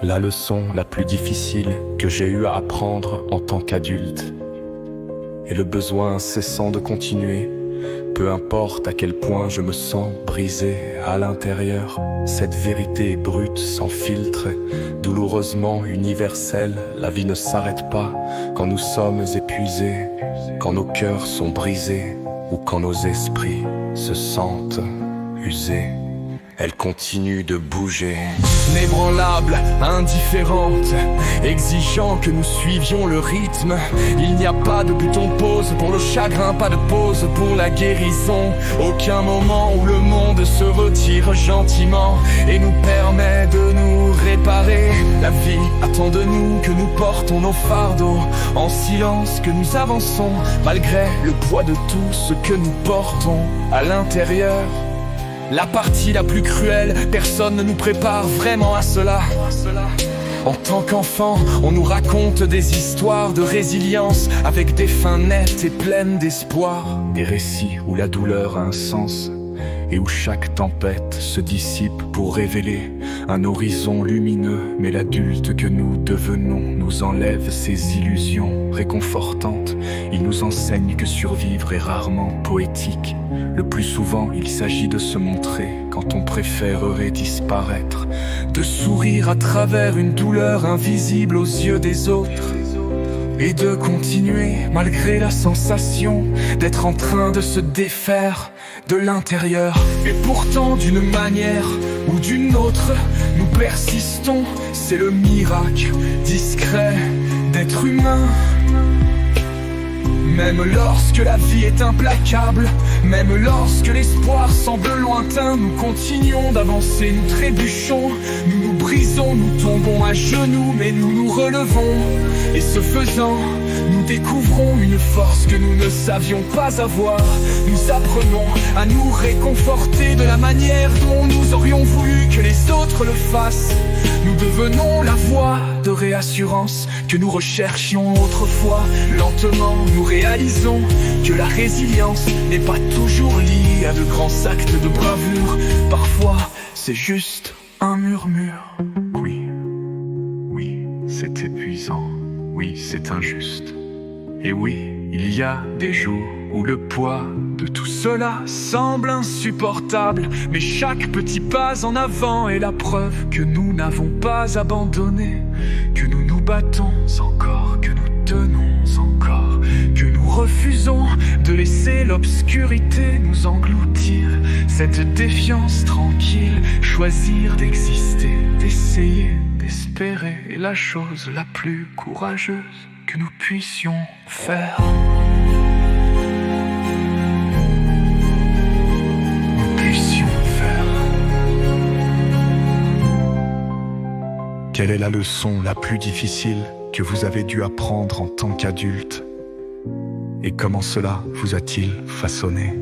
La leçon la plus difficile que j'ai eu à apprendre en tant qu'adulte est le besoin incessant de continuer, peu importe à quel point je me sens brisé à l'intérieur. Cette vérité est brute, sans filtre, douloureusement universelle. La vie ne s'arrête pas quand nous sommes épuisés, quand nos cœurs sont brisés ou quand nos esprits se sentent usés. Elle continue de bouger, inébranlable, indifférente, exigeant que nous suivions le rythme. Il n'y a pas de bouton pause pour le chagrin, pas de pause pour la guérison. Aucun moment où le monde se retire gentiment et nous permet de nous réparer. La vie attend de nous que nous portons nos fardeaux en silence, que nous avançons malgré le poids de tout ce que nous portons à l'intérieur. La partie la plus cruelle, personne ne nous prépare vraiment à cela. En tant qu'enfant, on nous raconte des histoires de résilience avec des fins nettes et pleines d'espoir. Des récits où la douleur a un sens et où chaque tempête se dissipe pour révéler un horizon lumineux. Mais l'adulte que nous devenons nous enlève ces illusions réconfortantes. Il nous enseigne que survivre est rarement poétique. Le plus souvent, il s'agit de se montrer quand on préférerait disparaître, de sourire à travers une douleur invisible aux yeux des autres, et de continuer malgré la sensation d'être en train de se défaire de l'intérieur. Et pourtant, d'une manière ou d'une autre, nous persistons. C'est le miracle discret d'être humain. Même lorsque la vie est implacable, même lorsque l'espoir semble lointain, nous continuons d'avancer, nous trébuchons, nous nous brisons, nous tombons à genoux, mais nous nous relevons. Et ce faisant, nous découvrons une force que nous ne savions pas avoir. Nous apprenons à nous réconforter de la manière dont nous aurions voulu que les autres le fassent. Nous devenons la voie de réassurance que nous recherchions autrefois. Lentement, nous réalisons que la résilience n'est pas toujours liée à de grands actes de bravoure. Parfois, c'est juste un murmure. Oui, c'est épuisant. Oui, c'est injuste. Et oui, il y a des jours où le poids de tout cela semble insupportable. Mais chaque petit pas en avant est la preuve que nous n'avons pas abandonné, que nous nous battons encore, que nous tenons encore, que nous refusons de laisser l'obscurité nous engloutir. Cette défiance tranquille, choisir d'exister, d'essayer, d'espérer est la chose la plus courageuse que nous puissions faire. Quelle est la leçon la plus difficile que vous avez dû apprendre en tant qu'adulte? Et comment cela vous a-t-il façonné?